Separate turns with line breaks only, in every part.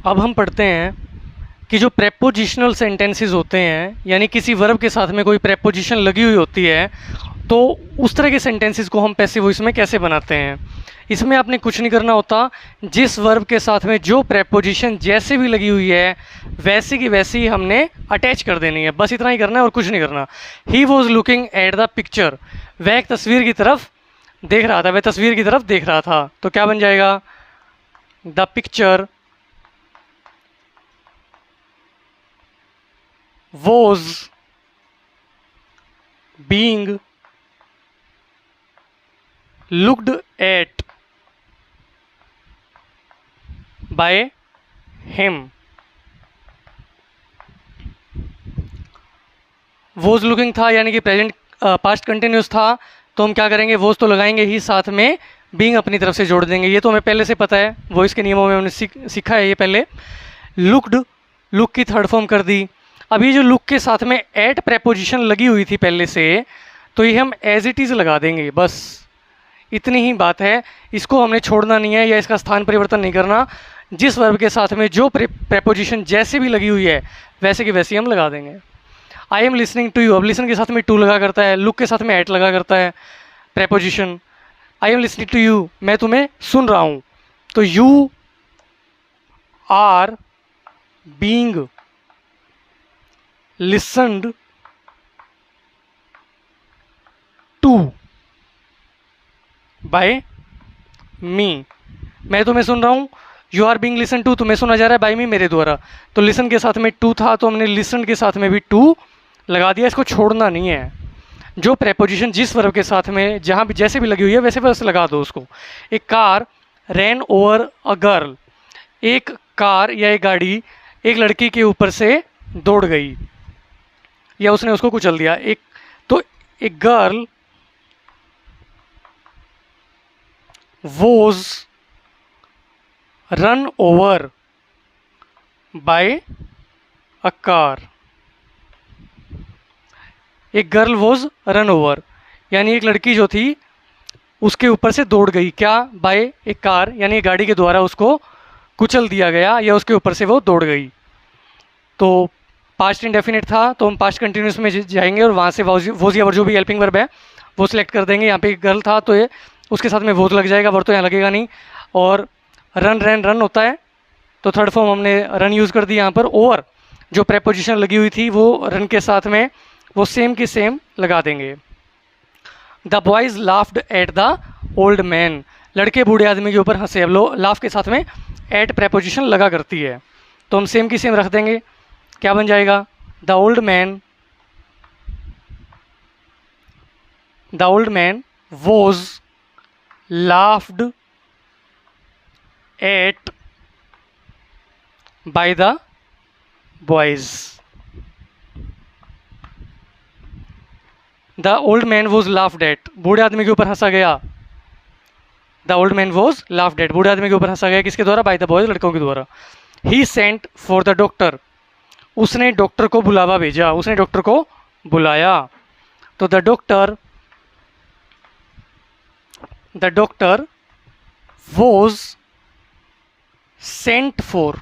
अब हम पढ़ते हैं कि जो प्रेपोजिशनल सेंटेंसेस होते हैं, यानी किसी वर्ब के साथ में कोई प्रेपोजिशन लगी हुई होती है, तो उस तरह के सेंटेंसेस को हम पैसिव वॉइस में कैसे बनाते हैं। इसमें आपने कुछ नहीं करना होता, जिस वर्ब के साथ में जो प्रेपोजिशन जैसे भी लगी हुई है वैसी की वैसी हमने अटैच कर देनी है, बस इतना ही करना है और कुछ नहीं करना। He was looking at the picture, वह एक तस्वीर की तरफ देख रहा था, वह तस्वीर की तरफ देख रहा था, तो क्या बन जाएगा, the picture was being looked at by him। Was looking था यानी कि प्रेजेंट पास्ट कंटिन्यूस था, तो हम क्या करेंगे, वोज तो लगाएंगे ही, साथ में बीइंग अपनी तरफ से जोड़ देंगे। ये तो हमें पहले से पता है, वॉइस के नियमों में हमने सीखा है ये पहले। लुक्ड, लुक की थर्ड फॉर्म कर दी। अब ये जो लुक के साथ में एट प्रेपोजिशन लगी हुई थी पहले से, तो ये हम एज इट इज़ लगा देंगे, बस इतनी ही बात है। इसको हमने छोड़ना नहीं है या इसका स्थान परिवर्तन नहीं करना। जिस वर्ब के साथ में जो प्रेपोजिशन जैसे भी लगी हुई है वैसे की वैसी हम लगा देंगे। I am listening to you, अब लिसन के साथ में टू लगा करता है, लुक के साथ में एट लगा करता है preposition. I am listening to you, मैं तुम्हें सुन रहा हूँ, तो you are being listened to by me, मैं तुम्हें सुन रहा हूँ। You are being listen to, तुम्हें सुना जा रहा है बाय मी, मेरे द्वारा। तो लिसन के साथ में टू था, तो हमने लिसन के साथ में भी टू लगा दिया। इसको छोड़ना नहीं है, जो प्रेपोजिशन जिस वर्ब के साथ में जहाँ भी जैसे भी लगी हुई है वैसे वैसे लगा दो उसको। एक car rain over a girl, एक कार या एक गाड़ी एक लड़की के ऊपर से दौड़ गई या उसने उसको कुचल दिया। एक girl was run over by a car, एक गर्ल वॉज रन ओवर यानी एक लड़की जो थी उसके ऊपर से दौड़ गई, क्या, बाय एक कार यानी गाड़ी के द्वारा उसको कुचल दिया गया या उसके ऊपर से वो दौड़ गई। तो पास्ट इंडेफिनिट था, तो हम पास्ट कंटिन्यूस में जाएंगे और वहाँ से वोज या जो भी हेल्पिंग वर्ब है वो सिलेक्ट कर देंगे। यहाँ पे गर्ल था तो ये उसके साथ में वोज लग जाएगा, वर्ब तो यहाँ लगेगा नहीं। और रन रैन रन होता है, तो थर्ड फॉर्म हमने रन यूज़ कर दी यहाँ पर। ओवर जो प्रेपोजिशन लगी हुई थी वो रन के साथ में वो सेम की सेम लगा देंगे। The boys laughed at the old man, लड़के बूढ़े आदमी के ऊपर हंसे। अब लो लाफ के साथ में एट प्रेपोजिशन लगा करती है, तो हम सेम की सेम रख देंगे। क्या बन जाएगा, the old man was laughed eight by the boys. The old man was laughed eight, बूढ़े आदमी के ऊपर हंसा गया। The old man was laughed eight, बूढ़े आदमी के ऊपर हंसा गया, किसके द्वारा, बाय द बॉयज, लड़कों के द्वारा। ही सेंट फॉर द डॉक्टर, उसने डॉक्टर को बुलावा भेजा, उसने डॉक्टर को बुलाया। तो the doctor was sent for,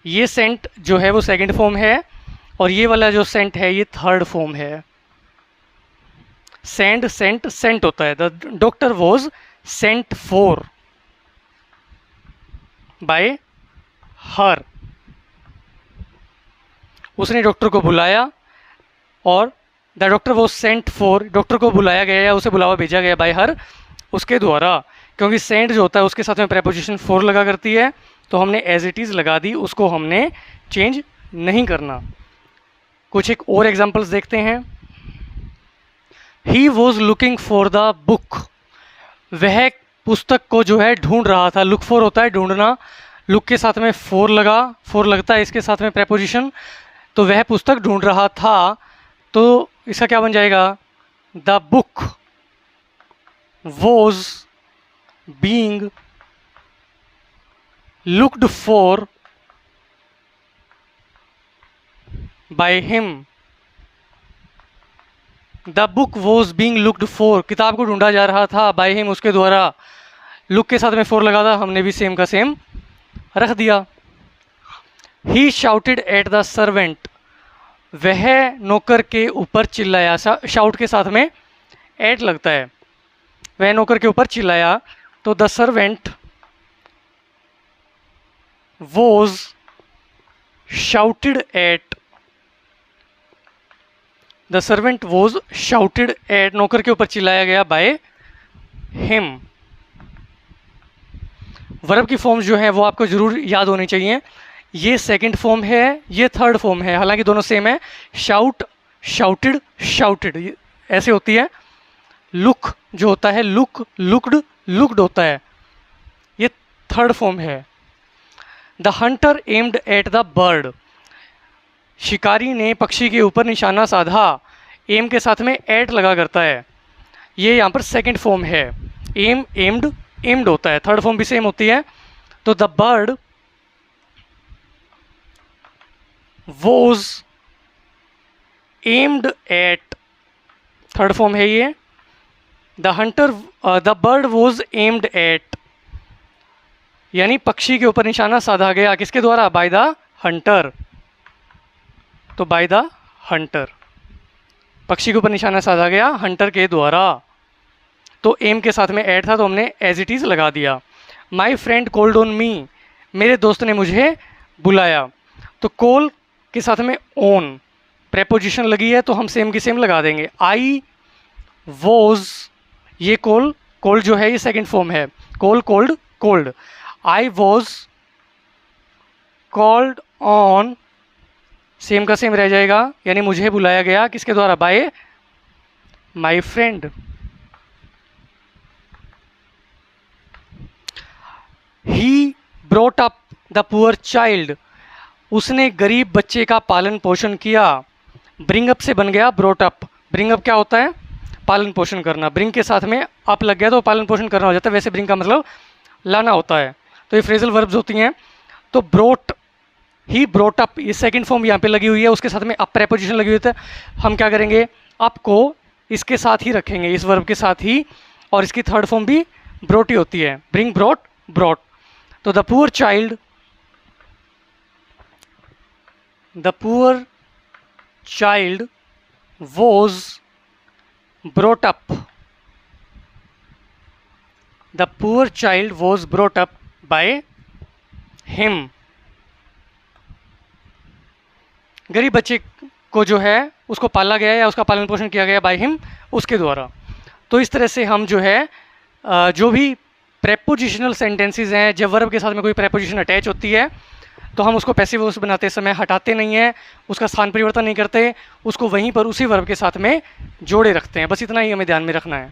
ये सेंट जो है वो सेकंड फॉर्म है और ये वाला जो सेंट है ये थर्ड फॉर्म है। सेंड सेंट सेंट होता है। The doctor was sent for bye हर, उसने डॉक्टर को बुलाया। और the doctor was sent for, doctor को बुलाया गया या उसे बुलावा भेजा गया बाय हर, उसके द्वारा। क्योंकि सेंट जो होता है उसके साथ में प्रेपोजिशन फॉर लगा करती है, तो हमने एज इट इज़ लगा दी, उसको हमने चेंज नहीं करना। कुछ एक और एग्जांपल्स देखते हैं। He was looking for the book, वह पुस्तक को जो है ढूंढ रहा था। लुक फॉर होता है ढूंढना, लुक के साथ में फॉर लगा, फॉर लगता है इसके साथ में प्रेपोजिशन, तो वह पुस्तक ढूंढ रहा था, तो इसका क्या बन जाएगा, the book was being looked for by him. The book was being looked for, किताब को ढूंढा जा रहा था, बाय हिम, उसके द्वारा। लुक के साथ में फॉर लगा था, हमने भी सेम का सेम रख दिया। ही शाउटेड एट द सर्वेंट, वह नौकर के ऊपर चिल्लाया। शाउट के साथ में एट लगता है, वह नौकर के ऊपर चिल्लाया। तो the servant was shouted at, the servant was shouted at, नौकर के ऊपर चिल्लाया गया बाय हिम। वर्ब की फॉर्म्स जो है वो आपको जरूर याद होनी चाहिए। ये सेकंड फॉर्म है, ये थर्ड फॉर्म है, हालांकि दोनों सेम है। शाउट, शाउटेड, शाउटेड ऐसे होती है। लुक जो होता है, लुक, लुक्ड, लुक्ड होता है, ये थर्ड फॉर्म है। The Hunter aimed at the bird, शिकारी ने पक्षी के ऊपर निशाना साधा। एम के साथ में एट लगा करता है, ये यहाँ पर सेकंड फॉर्म है। एम, एम्ड, एम्ड होता है, थर्ड फॉर्म भी सेम होती है। तो the bird was aimed at, third form है ये। The bird was aimed at, यानी पक्षी के ऊपर निशाना साधा गया, किसके द्वारा? By the Hunter. तो बाय द हंटर, पक्षी के ऊपर निशाना साधा गया हंटर के द्वारा। तो एम के साथ में एड था तो हमने एज इट इज़ लगा दिया। My friend called on me, मेरे दोस्त ने मुझे बुलाया। तो कॉल के साथ में ऑन प्रेपोजिशन लगी है तो हम सेम की सेम लगा देंगे। आई वॉज, ये कॉल, कॉल जो है ये सेकंड फॉर्म है। Call, called, called. I was called on, same का सेम रह जाएगा, यानी मुझे बुलाया गया किसके द्वारा? Bye my friend. He brought up the poor child, उसने गरीब बच्चे का पालन पोषण किया। ब्रिंग अप से बन गया ब्रॉट अप। ब्रिंग अप क्या होता है? पालन पोषण करना। ब्रिंग के साथ में अप लग गया तो पालन पोषण करना हो जाता है, वैसे ब्रिंग का मतलब लाना होता है। तो ये फ्रेजल वर्ब्स होती हैं। तो ब्रोट, ही ब्रोट अप, ये सेकंड फॉर्म यहाँ पे लगी हुई है, उसके साथ में अप प्रेपोजिशन लगी हुई है। हम क्या करेंगे? अप को इसके साथ ही रखेंगे, इस वर्ब के साथ ही, और इसकी थर्ड फॉर्म भी ब्रोट ही होती है। Bring, brought, brought. तो the poor child, the poor child was brought up, the poor child was brought up by him. गरीब बच्चे को जो है उसको पाला गया या उसका पालन पोषण किया गया बाय हिम, उसके द्वारा। तो इस तरह से हम जो है जो भी प्रेपोजिशनल सेंटेंसेस हैं, जब वर्ब के साथ में कोई प्रेपोजिशन अटैच होती है तो हम उसको पैसिव वॉइस बनाते समय हटाते नहीं हैं, उसका स्थान परिवर्तन नहीं करते, उसको वहीं पर उसी वर्ब के साथ में जोड़े रखते हैं। बस इतना ही हमें ध्यान में रखना है।